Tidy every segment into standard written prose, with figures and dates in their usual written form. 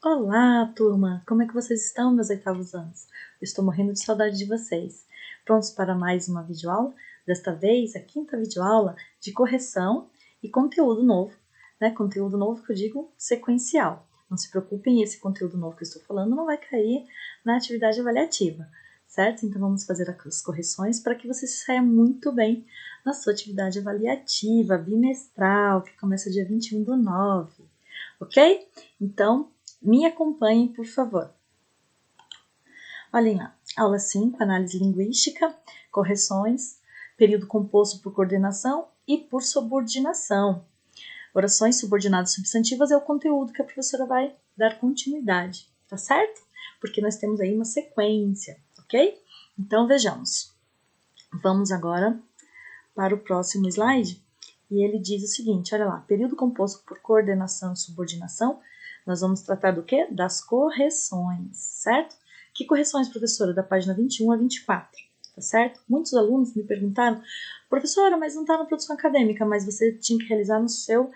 Olá, turma! Como é que vocês estão, meus oitavos anos? Eu estou morrendo de saudade de vocês. Prontos para mais uma videoaula? Desta vez, a quinta videoaula de correção e conteúdo novo, né? Conteúdo novo que eu digo sequencial. Não se preocupem, esse conteúdo novo que eu estou falando não vai cair na atividade avaliativa, certo? Então vamos fazer as correções para que você se saia muito bem na sua atividade avaliativa bimestral, que começa dia 21/9, ok? Então, me acompanhem, por favor. Olhem lá, aula 5, análise linguística, correções, período composto por coordenação e por subordinação. Orações subordinadas substantivas é o conteúdo que a professora vai dar continuidade, tá certo? Porque nós temos aí uma sequência, ok? Então, vejamos. Vamos agora para o próximo slide. E ele diz o seguinte, olha lá, período composto por coordenação e subordinação, nós vamos tratar do quê? Das correções, certo? Que correções, professora? Da página 21 a 24, tá certo? Muitos alunos me perguntaram, professora, mas não está na produção acadêmica, mas você tinha que realizar no seu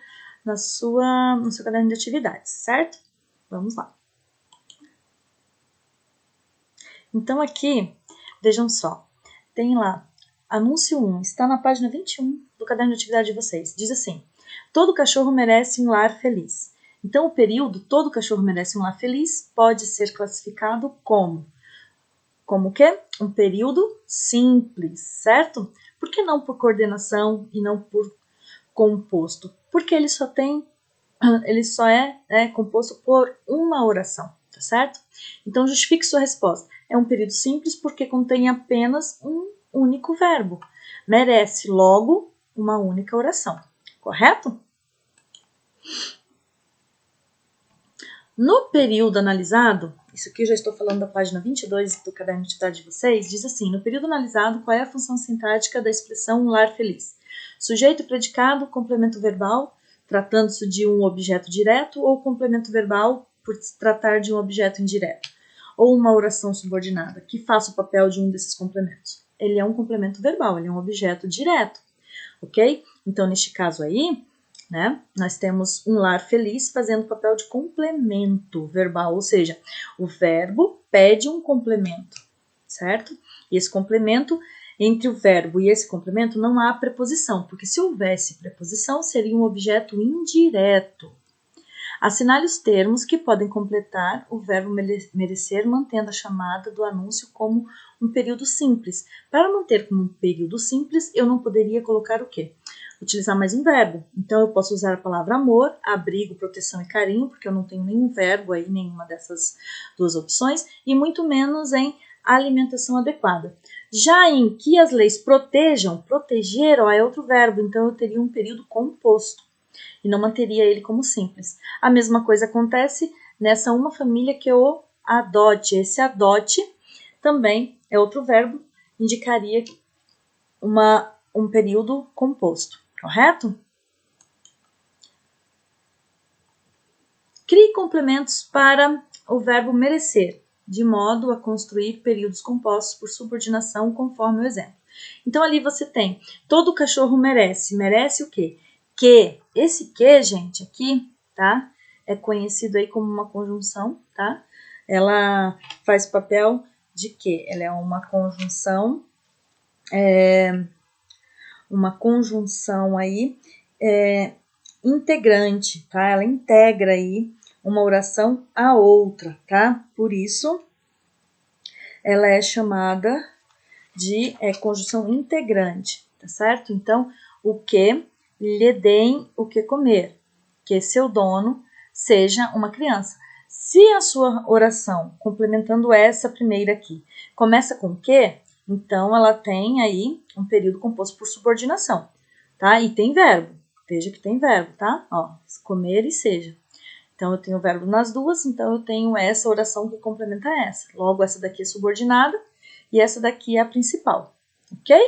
caderno de atividades, certo? Vamos lá. Então aqui, vejam só, tem lá, anúncio 1, está na página 21 do caderno de atividade de vocês. Diz assim, todo cachorro merece um lar feliz. Então, o período, todo cachorro merece um lar feliz, pode ser classificado como o quê? Um período simples, certo? Por que não por coordenação e não por composto? Porque ele só é composto por uma oração, tá certo? Então, justifique sua resposta. É um período simples porque contém apenas um único verbo. Merece, logo, uma única oração, correto? No período analisado, isso aqui eu já estou falando da página 22 do caderno de atividade de vocês, diz assim, no período analisado, qual é a função sintática da expressão um lar feliz? Sujeito, predicado, complemento verbal, tratando-se de um objeto direto, ou complemento verbal por se tratar de um objeto indireto, ou uma oração subordinada, que faça o papel de um desses complementos. Ele é um complemento verbal, ele é um objeto direto, ok? Então, neste caso aí, né, nós temos um lar feliz fazendo o papel de complemento verbal, ou seja, o verbo pede um complemento, certo? E esse complemento, entre o verbo e esse complemento, não há preposição, porque se houvesse preposição, seria um objeto indireto. Assinale os termos que podem completar o verbo merecer, mantendo a chamada do anúncio como um período simples. Para manter como um período simples, eu não poderia colocar o quê? Utilizar mais um verbo. Então, eu posso usar a palavra amor, abrigo, proteção e carinho, porque eu não tenho nenhum verbo aí, nenhuma dessas duas opções, e muito menos em alimentação adequada. Já em que as leis protejam, proteger, ó, é outro verbo, então eu teria um período composto e não manteria ele como simples. A mesma coisa acontece nessa uma família que o adote. Esse adote também é outro verbo, indicaria um período composto, correto? Crie complementos para o verbo merecer, de modo a construir períodos compostos por subordinação, conforme o exemplo. Então, ali você tem, todo cachorro merece. Merece o quê? Que. Esse que, gente, aqui, tá? É conhecido aí como uma conjunção, tá? Ela faz papel de que? Ela é uma conjunção aí, integrante, tá? Ela integra aí uma oração a outra, tá? Por isso, ela é chamada de conjunção integrante, tá certo? Então, o que lhe deem o que comer, que seu dono seja uma criança. Se a sua oração, complementando essa primeira aqui, começa com que, então ela tem aí um período composto por subordinação, tá? E tem verbo, veja que tem verbo, tá? Ó, comer e seja. Então, eu tenho o verbo nas duas, então eu tenho essa oração que complementa essa. Logo, essa daqui é subordinada e essa daqui é a principal, ok?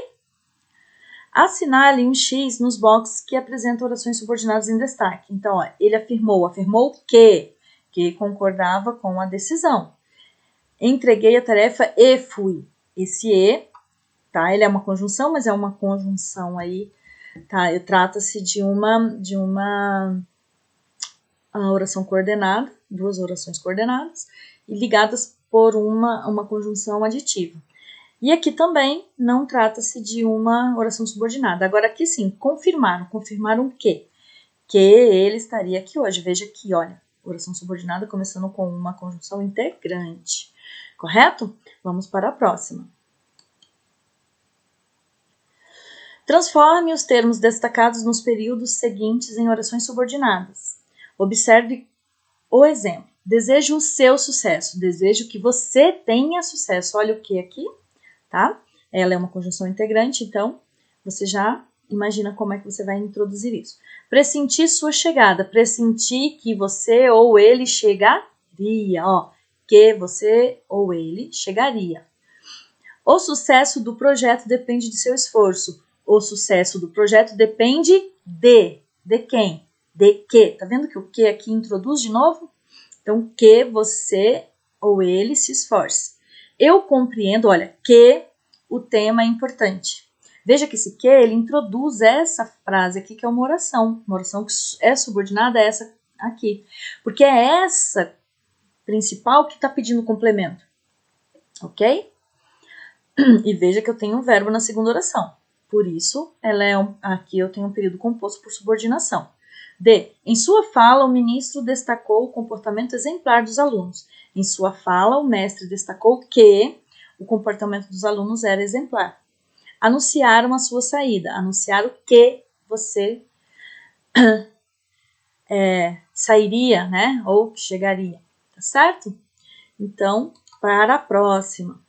Assinale um X nos boxes que apresentam orações subordinadas em destaque. Então, ó, ele afirmou que concordava com a decisão. Entreguei a tarefa e fui. Esse e, tá? Ele é uma conjunção, mas é uma conjunção aí, tá? Trata-se de uma oração coordenada, duas orações coordenadas e ligadas por uma conjunção aditiva. E aqui também não trata-se de uma oração subordinada. Agora aqui sim, confirmaram o quê? Que ele estaria aqui hoje. Veja aqui, olha, oração subordinada começando com uma conjunção integrante. Correto? Vamos para a próxima. Transforme os termos destacados nos períodos seguintes em orações subordinadas. Observe o exemplo. Desejo o seu sucesso. Desejo que você tenha sucesso. Olha o que aqui, tá? Ela é uma conjunção integrante, então você já imagina como é que você vai introduzir isso. Pressentir sua chegada. Pressentir que você ou ele chegaria. Ó, que você ou ele chegaria. O sucesso do projeto depende de seu esforço. O sucesso do projeto depende de quem? De que. Tá vendo que o que aqui introduz de novo? Então, que você ou ele se esforce. Eu compreendo, olha, que o tema é importante. Veja que esse que, ele introduz essa frase aqui, que é uma oração que é subordinada a essa aqui. Porque é essa principal que está pedindo complemento. Ok? E veja que eu tenho um verbo na segunda oração. Por isso, aqui eu tenho um período composto por subordinação. D. Em sua fala, o ministro destacou o comportamento exemplar dos alunos. Em sua fala, o mestre destacou que o comportamento dos alunos era exemplar. Anunciaram a sua saída. Anunciaram que você sairia, né? Ou chegaria. Tá certo? Então, para a próxima.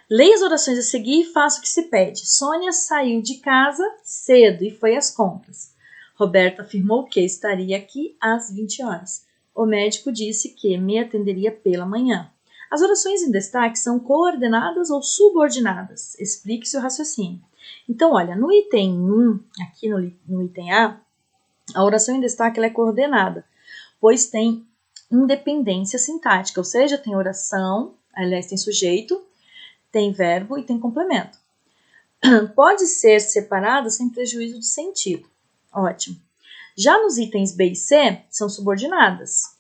Leia as orações a seguir e faça o que se pede. Sônia saiu de casa cedo e foi às compras. Roberta afirmou que estaria aqui às 20 horas. O médico disse que me atenderia pela manhã. As orações em destaque são coordenadas ou subordinadas. Explique seu raciocínio. Então, olha, no item 1, aqui no item A, a oração em destaque ela é coordenada, pois tem independência sintática, ou seja, tem oração, aliás, tem sujeito, tem verbo e tem complemento. Pode ser separada sem prejuízo de sentido. Ótimo. Já nos itens B e C, são subordinadas,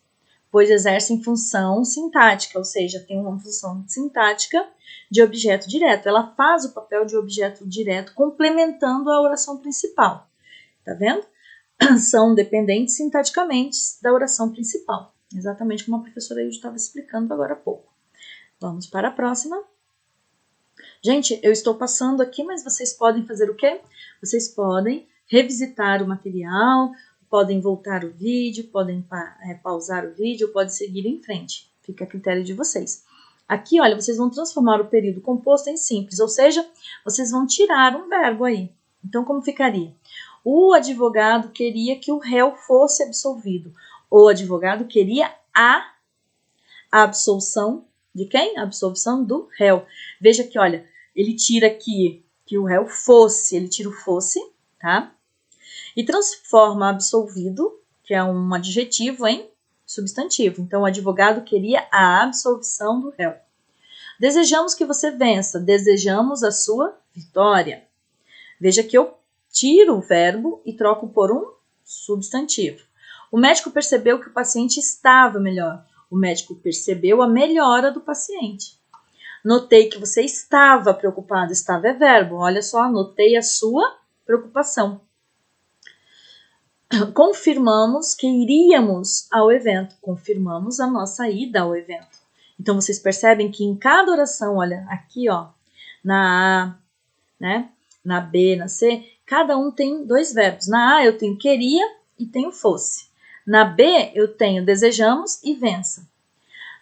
pois exercem função sintática, ou seja, tem uma função sintática de objeto direto. Ela faz o papel de objeto direto, complementando a oração principal. Tá vendo? São dependentes sintaticamente da oração principal. Exatamente como a professora Hilde estava explicando agora há pouco. Vamos para a próxima. Gente, eu estou passando aqui, mas vocês podem fazer o quê? Vocês podem revisitar o material, podem voltar o vídeo, podem pausar o vídeo, podem seguir em frente. Fica a critério de vocês. Aqui, olha, vocês vão transformar o período composto em simples, ou seja, vocês vão tirar um verbo aí. Então, como ficaria? O advogado queria que o réu fosse absolvido. O advogado queria a absolução de quem? A absolvição do réu. Veja que, olha, ele tira aqui que o réu fosse, ele tira o fosse, tá? E transforma absolvido, que é um adjetivo, em substantivo. Então, o advogado queria a absolvição do réu. Desejamos que você vença. Desejamos a sua vitória. Veja que eu tiro o verbo e troco por um substantivo. O médico percebeu que o paciente estava melhor. O médico percebeu a melhora do paciente. Notei que você estava preocupado. Estava é verbo. Olha só, notei a sua preocupação. Confirmamos que iríamos ao evento. Confirmamos a nossa ida ao evento. Então, vocês percebem que em cada oração, olha, aqui, ó, na A, né, na B, na C, cada um tem dois verbos. Na A, eu tenho queria e tenho fosse. Na B, eu tenho desejamos e vença.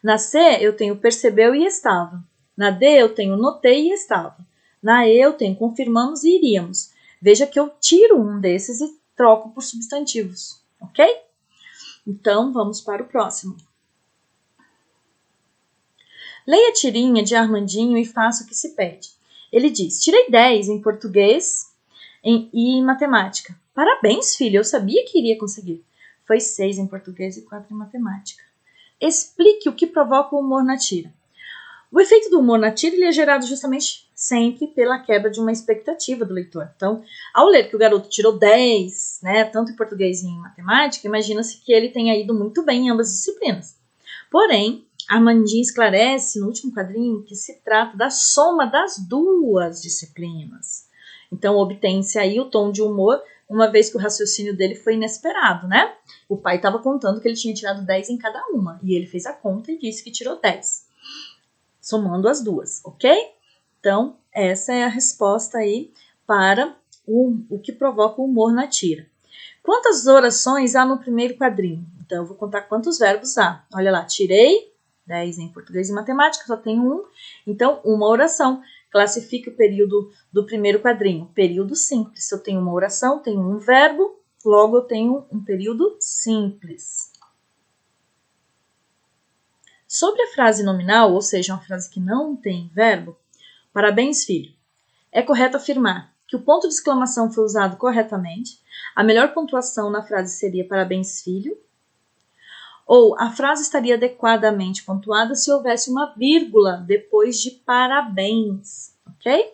Na C, eu tenho percebeu e estava. Na D, eu tenho notei e estava. Na E, eu tenho confirmamos e iríamos. Veja que eu tiro um desses e troco por substantivos, ok? Então, vamos para o próximo. Leia a tirinha de Armandinho e faça o que se pede. Ele diz, tirei 10 em português e em matemática. Parabéns, filho, eu sabia que iria conseguir. Foi 6 em português e 4 em matemática. Explique o que provoca o humor na tira. O efeito do humor na tira ele é gerado justamente sempre pela quebra de uma expectativa do leitor. Então, ao ler que o garoto tirou 10, né, tanto em português e em matemática, imagina-se que ele tenha ido muito bem em ambas as disciplinas. Porém, Armandinho esclarece no último quadrinho que se trata da soma das duas disciplinas. Então, obtém-se aí o tom de humor, uma vez que o raciocínio dele foi inesperado, né? O pai estava contando que ele tinha tirado 10 em cada uma, e ele fez a conta e disse que tirou 10. Somando as duas, ok? Então, essa é a resposta aí para o que provoca o humor na tira. Quantas orações há no primeiro quadrinho? Então, eu vou contar quantos verbos há. Olha lá, tirei 10 em português e matemática, só tenho um. Então, uma oração. Classifique o período do primeiro quadrinho. Período simples. Se eu tenho uma oração, tenho um verbo, logo eu tenho um período simples. Sobre a frase nominal, ou seja, uma frase que não tem verbo, parabéns, filho. É correto afirmar que o ponto de exclamação foi usado corretamente. A melhor pontuação na frase seria parabéns, filho. Ou a frase estaria adequadamente pontuada se houvesse uma vírgula depois de parabéns, ok?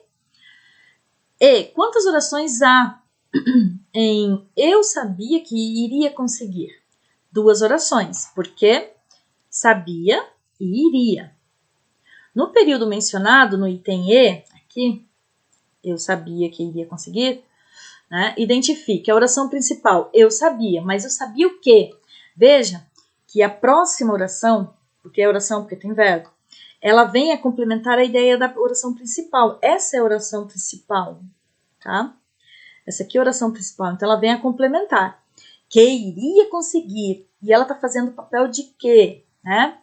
E quantas orações há em eu sabia que iria conseguir? 2 orações, porque sabia e iria. No período mencionado, no item E, aqui, eu sabia que iria conseguir, né? Identifique a oração principal. Eu sabia, mas eu sabia o quê? Veja que a próxima oração, porque é oração porque tem verbo, ela vem a complementar a ideia da oração principal. Essa é a oração principal, tá? Essa aqui é a oração principal, então ela vem a complementar. Que iria conseguir, e ela está fazendo o papel de quê, né?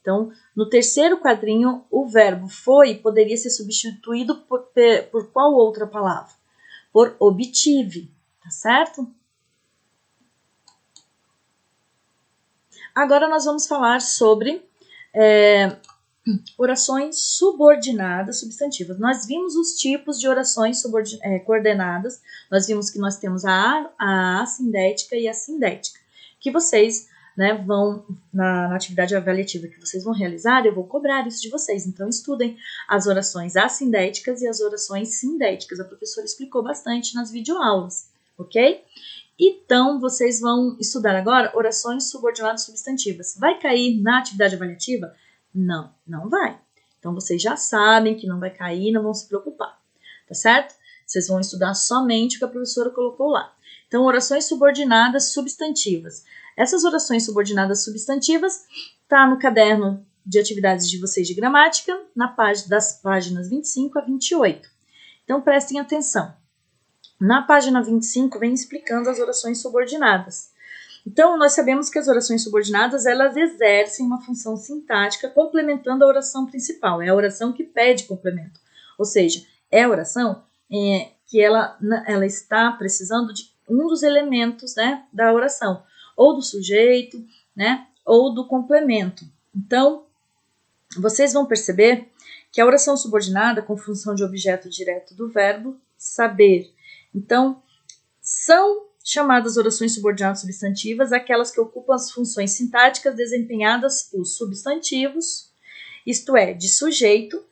Então, no terceiro quadrinho, o verbo foi poderia ser substituído por qual outra palavra? Por obtive, tá certo? Agora nós vamos falar sobre orações subordinadas substantivas. Nós vimos os tipos de orações coordenadas, nós vimos que nós temos a assindética e a sindética, que vocês, né, vão, na atividade avaliativa que vocês vão realizar, eu vou cobrar isso de vocês. Então, estudem as orações assindéticas e as orações sindéticas. A professora explicou bastante nas videoaulas, ok? Então, vocês vão estudar agora orações subordinadas substantivas. Vai cair na atividade avaliativa? Não, não vai. Então, vocês já sabem que não vai cair, não vão se preocupar, tá certo? Vocês vão estudar somente o que a professora colocou lá. Então, orações subordinadas substantivas. Essas orações subordinadas substantivas tá no caderno de atividades de vocês de gramática, das páginas 25 a 28. Então, prestem atenção. Na página 25, vem explicando as orações subordinadas. Então, nós sabemos que as orações subordinadas, elas exercem uma função sintática complementando a oração principal. É a oração que pede complemento. Ou seja, é a oração que ela está precisando de um dos elementos, né, da oração. Ou do sujeito, né, ou do complemento. Então, vocês vão perceber que a oração subordinada, com função de objeto direto do verbo, saber. Então, são chamadas orações subordinadas substantivas aquelas que ocupam as funções sintáticas desempenhadas por substantivos, isto é, de sujeito,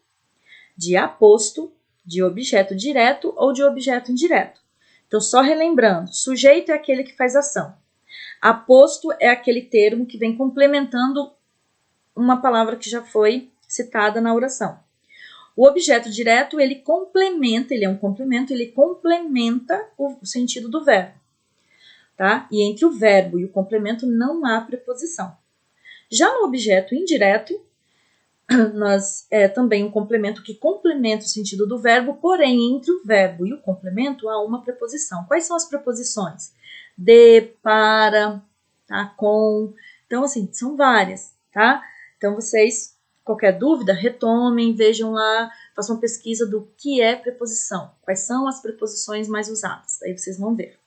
de aposto, de objeto direto ou de objeto indireto. Então, só relembrando, sujeito é aquele que faz ação. Aposto é aquele termo que vem complementando uma palavra que já foi citada na oração. O objeto direto, ele complementa, ele é um complemento, ele complementa o sentido do verbo, tá? E entre o verbo e o complemento não há preposição. Já no objeto indireto, nós também um complemento que complementa o sentido do verbo, porém entre o verbo e o complemento há uma preposição. Quais são as preposições? De, para, tá? Com. Então, assim, são várias, tá? Então, vocês, qualquer dúvida, retomem, vejam lá, façam uma pesquisa do que é preposição. Quais são as preposições mais usadas? Aí vocês vão ver.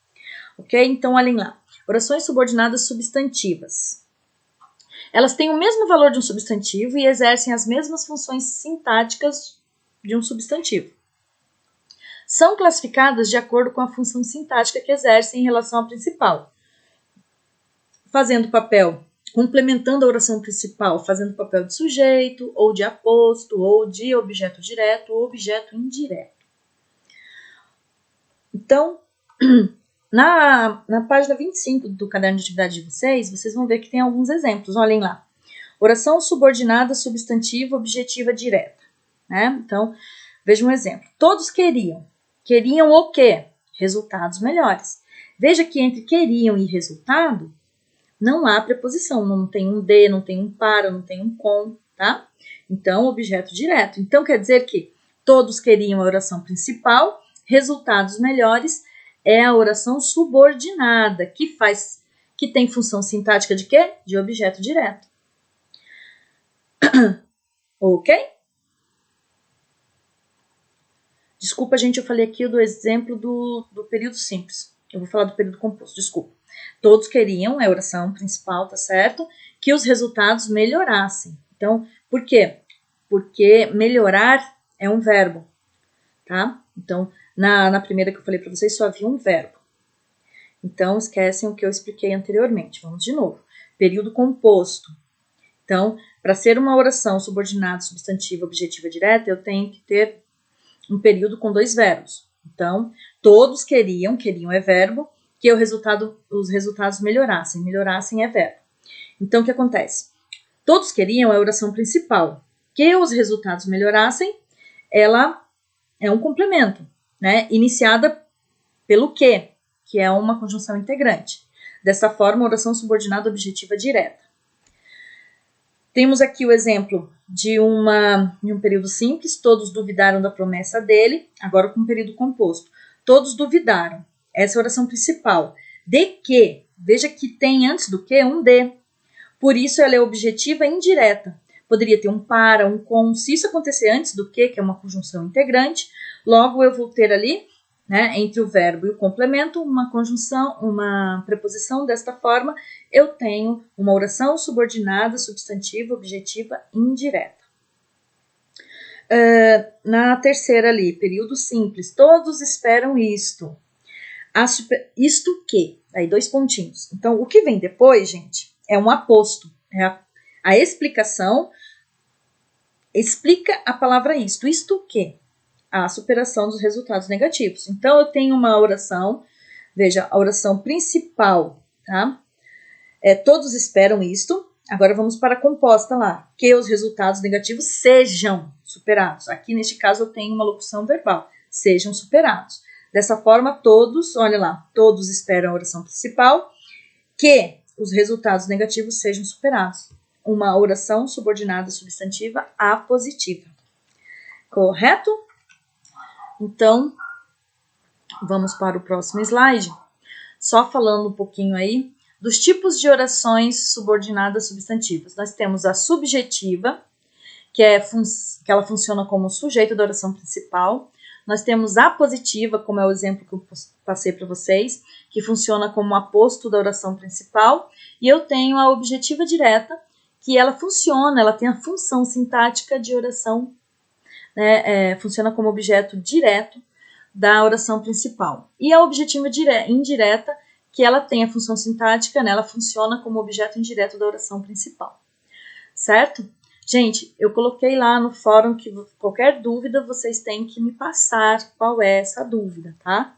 Ok? Então, olhem lá. Orações subordinadas substantivas. Elas têm o mesmo valor de um substantivo e exercem as mesmas funções sintáticas de um substantivo. São classificadas de acordo com a função sintática que exercem em relação à principal, fazendo papel complementando a oração principal, fazendo papel de sujeito, ou de aposto, ou de objeto direto, ou objeto indireto. Então, na página 25 do caderno de atividade de vocês vão ver que tem alguns exemplos. Olhem lá. Oração subordinada, substantiva, objetiva, direta. Né? Então, veja um exemplo. Todos queriam. Queriam o quê? Resultados melhores. Veja que entre queriam e resultado, não há preposição. Não tem um de, não tem um para, não tem um com, tá? Então, objeto direto. Então, quer dizer que todos queriam a oração principal, resultados melhores é a oração subordinada, que tem função sintática de quê? De objeto direto. Ok? Desculpa, gente, eu falei aqui do exemplo do período simples. Eu vou falar do período composto, desculpa. Todos queriam, é a oração principal, tá certo? Que os resultados melhorassem. Então, por quê? Porque melhorar é um verbo, tá? Então, na primeira que eu falei para vocês, só havia um verbo. Então, esquecem o que eu expliquei anteriormente. Vamos de novo. Período composto. Então, para ser uma oração subordinada, substantiva, objetiva, direta, eu tenho que ter um período com dois verbos. Então, todos queriam é verbo, que os resultados melhorassem. Melhorassem é verbo. Então, o que acontece? Todos queriam é a oração principal. Que os resultados melhorassem, ela é um complemento, né? Iniciada pelo que é uma conjunção integrante. Dessa forma, oração subordinada objetiva direta. Temos aqui o exemplo de um período simples, todos duvidaram da promessa dele, agora com um período composto. Todos duvidaram, essa é a oração principal. De que, veja que tem antes do que um de, por isso ela é objetiva indireta. Poderia ter um para, um com, se isso acontecer antes do que é uma conjunção integrante, logo eu vou ter ali, né, entre o verbo e o complemento, uma conjunção, uma preposição. Desta forma, eu tenho uma oração subordinada, substantiva, objetiva, indireta. Na terceira ali, período simples, todos esperam isto. Isto que? Aí, 2 pontinhos. Então, o que vem depois, gente, é um aposto. É a explicação explica a palavra isto. Isto que? A superação dos resultados negativos. Então, eu tenho uma oração, veja, a oração principal, tá? Todos esperam isto. Agora, vamos para a composta lá. Que os resultados negativos sejam superados. Aqui, neste caso, eu tenho uma locução verbal. Sejam superados. Dessa forma, todos, olha lá, todos esperam a oração principal, que os resultados negativos sejam superados. Uma oração subordinada substantiva apositiva. Correto? Então, vamos para o próximo slide. Só falando um pouquinho aí dos tipos de orações subordinadas substantivas. Nós temos a subjetiva, que ela funciona como sujeito da oração principal. Nós temos a positiva, como é o exemplo que eu passei para vocês, que funciona como aposto da oração principal. E eu tenho a objetiva direta, que ela tem a função sintática de oração, né, funciona como objeto direto da oração principal. E a objetiva indireta, que ela tem a função sintática, né, ela funciona como objeto indireto da oração principal. Certo? Gente, eu coloquei lá no fórum que qualquer dúvida vocês têm que me passar qual é essa dúvida, tá?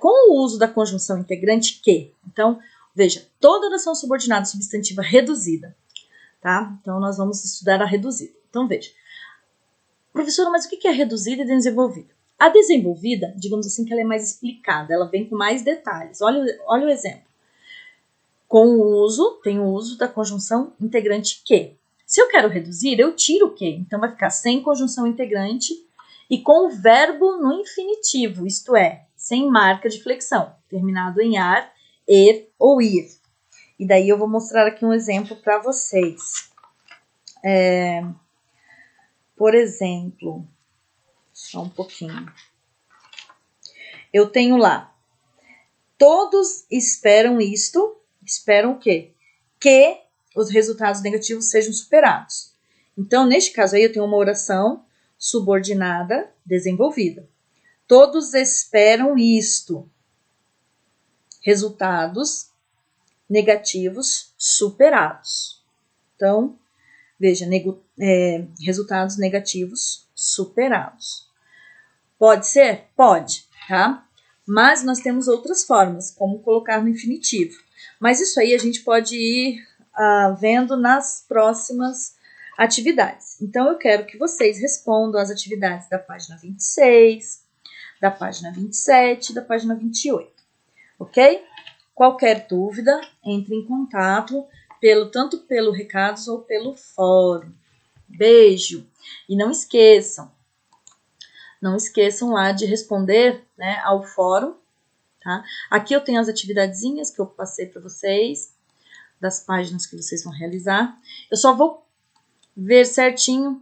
Com o uso da conjunção integrante que, então, veja, toda oração subordinada substantiva reduzida, tá? Então, nós vamos estudar a reduzida. Então, veja, professora, mas o que é reduzida e desenvolvida? A desenvolvida, digamos assim, que ela é mais explicada, ela vem com mais detalhes. Olha o exemplo. Tem o uso da conjunção integrante que. Se eu quero reduzir, eu tiro o que. Então, vai ficar sem conjunção integrante e com o verbo no infinitivo, isto é, sem marca de flexão, terminado em ar, ou ir. E daí eu vou mostrar aqui um exemplo para vocês. Por exemplo, só um pouquinho. Eu tenho lá, todos esperam isto. Esperam o quê? Que os resultados negativos sejam superados. Então, neste caso aí, eu tenho uma oração subordinada desenvolvida. Todos esperam isto. Resultados negativos superados. Então, veja, resultados negativos superados. Pode ser? Pode, tá? Mas nós temos outras formas, como colocar no infinitivo. Mas isso aí a gente pode ir vendo nas próximas atividades. Então, eu quero que vocês respondam as atividades da página 26, da página 27 e da página 28, ok? Qualquer dúvida, entre em contato tanto pelo recados ou pelo fórum. Beijo! E não esqueçam lá de responder, né, ao fórum, tá? Aqui eu tenho as atividadezinhas que eu passei para vocês, das páginas que vocês vão realizar. Eu só vou ver certinho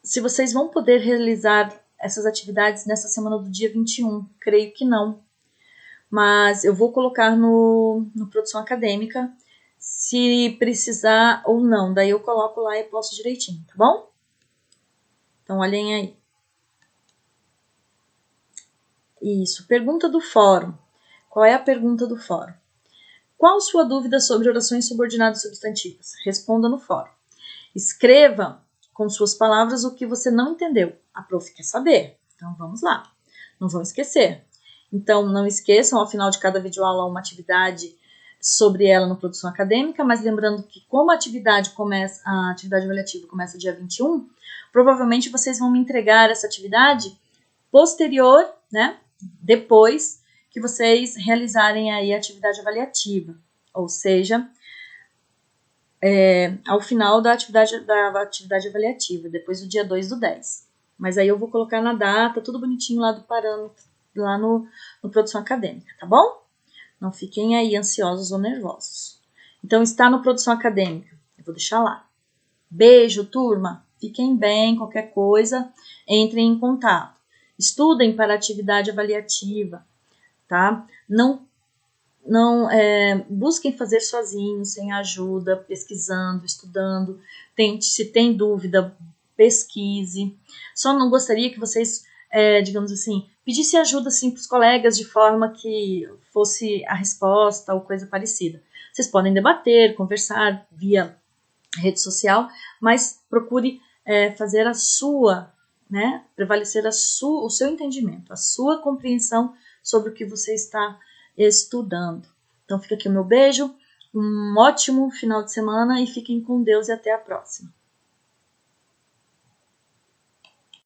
se vocês vão poder realizar essas atividades nessa semana do dia 21. Creio que não. Mas eu vou colocar no Produção Acadêmica se precisar ou não. Daí eu coloco lá e posto direitinho, tá bom? Então, olhem aí. Isso. Pergunta do fórum. Qual é a pergunta do fórum? Qual sua dúvida sobre orações subordinadas substantivas? Responda no fórum. Escreva com suas palavras o que você não entendeu. A prof quer saber. Então, vamos lá. Não vão esquecer. Então, não esqueçam, ao final de cada videoaula, uma atividade sobre ela no Produção Acadêmica, mas lembrando que como a atividade avaliativa começa dia 21, provavelmente vocês vão me entregar essa atividade posterior, né? Depois que vocês realizarem aí a atividade avaliativa, ou seja, ao final da atividade avaliativa, depois do dia 2/10. Mas aí eu vou colocar na data, tudo bonitinho lá do parâmetro, lá no Produção Acadêmica, tá bom? Não fiquem aí ansiosos ou nervosos. Então, está no Produção Acadêmica. Eu vou deixar lá. Beijo, turma. Fiquem bem, qualquer coisa, entrem em contato. Estudem para a atividade avaliativa, tá? Não busquem fazer sozinhos, sem ajuda, pesquisando, estudando. Se tem dúvida, pesquise. Só não gostaria que vocês, digamos assim, pedissem ajuda assim, para os colegas de forma que fosse a resposta ou coisa parecida. Vocês podem debater, conversar via rede social, mas procure fazer a sua, né, prevalecer o seu entendimento, a sua compreensão sobre o que você está estudando. Então fica aqui o meu beijo, um ótimo final de semana e fiquem com Deus e até a próxima.